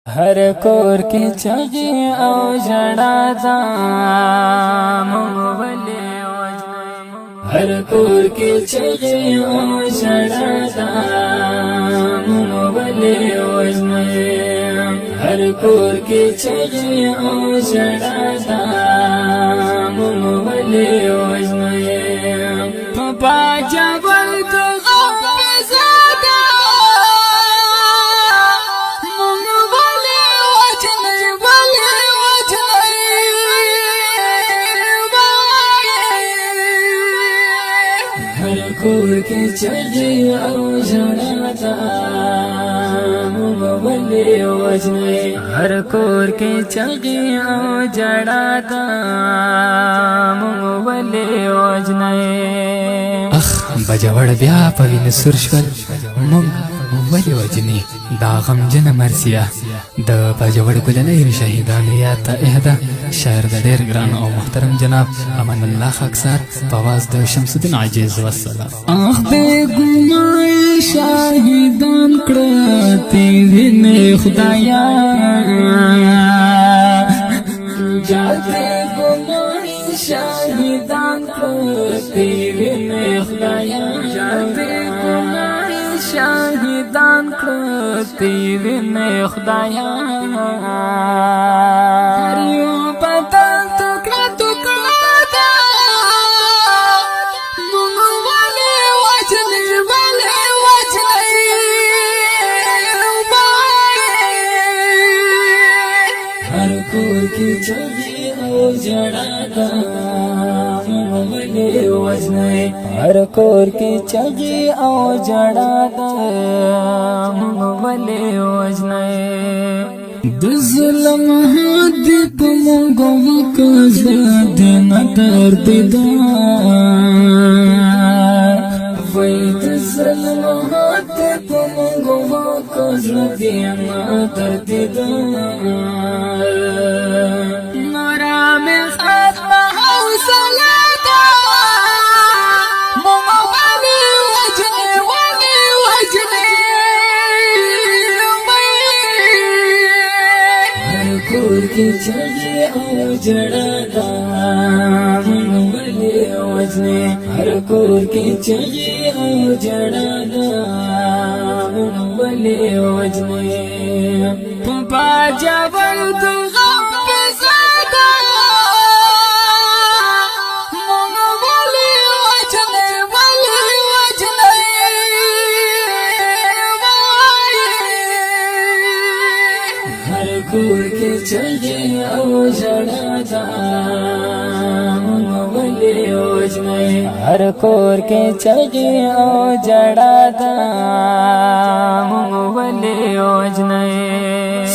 हर कोर की चगी ओ जड़ा दा मोवले हर कोर की चगी ओ जड़ा दा मोवले हर कोर की चगी ओ जड़ा दा मोवले पापा जबल तो कोर के चढ़े ओ जड़ा मोवले वजने हर कोर के चढ़े ओ जड़ा मोवले वजने बजवड़ बया पविन सुरशल मुंग वली वजनी दा गमजन मरसिया द बजवड़ कुलने शहीदान याता एहदा शायर द ډیر ګران او محترم جناب امان الله خاکسار پواز د شمسالدین عاجز والسلام اخ بے گناہ شاہدان کرتے نے خدایا جاتے گناہ شاہدان کرتے نے خدایا جاتے گناہ شاہدان کرتے نے خدایا की चढ़ी ओ जड़ा मोवले वजने हर कोर की चढ़ी ओ जड़ा मोवले वजने दुज़लम हाथ तुमको वक़्त दिन दर्द वही दुज़लम हाथ तुमको वक़्त दिन दर्द की चढ़ी ओ जड़ा मोवले वजने हर कोर की चढ़ी ओ जड़ा मोवले वजने पापा जबल तो कोर के चढ़े ओ जड़ा मोवले वजने हर कोर के चढ़े ओ जड़ा मोवले वजने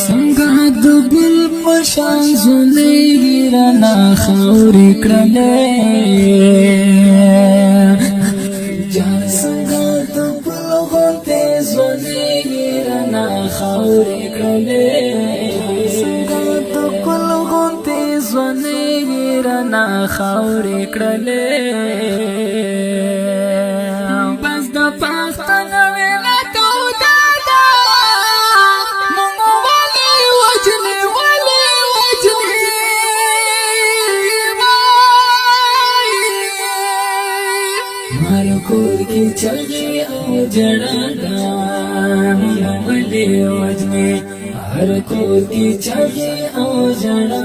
संगत बुल पशान सुने गिरना खौरी करले जहाँ संगत बुल होते सुने गिरना खौरी करले ना खौरी करले बस द पास्तन वेला तो दादा मोवले वजने हर कोर की चढ़ी ओ जड़ा मोवले वजने हर कोर की चढ़ी ओ जड़ा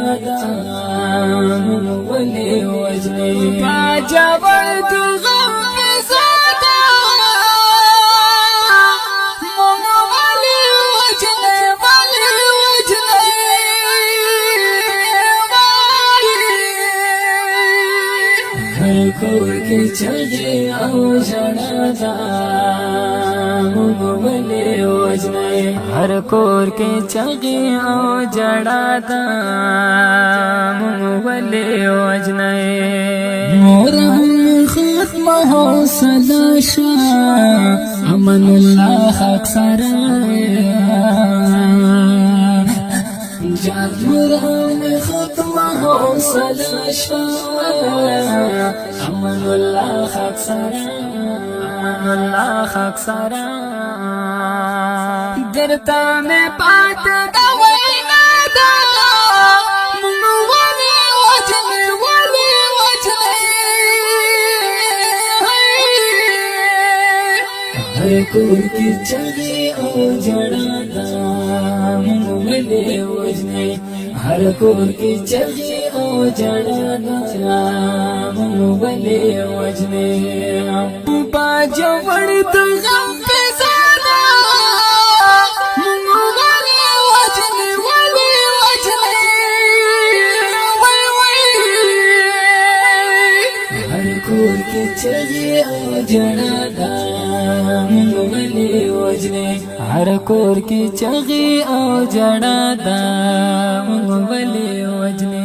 मोवले वजने बाजवड़ तू गम के सादा मोवले वजने हर कोर के चढ़े ओ जड़ा मोवले वजने हर कोर के चढ़े ओ जड़ा मोवले वजने मोर खत्म हो सलाशा अमन अल्लाह अक्सर जादूर खत्म हो सलाशा अमन अल्लाह अक्सर अल्लाह अक्सर درتا میں پات دوے کور کی چغی او جڑا دا مونږ ولې وژنې هر کور کی چغی او جڑا دا مونږ ولې وژنې باجوړ د غم په زاده مونږ ولې وژنې ولې وژنې هر کور کی چغی او جڑا دا مونږ ولې وژنې هر کور کی چغی او جڑا دا مونږ ولې وژنې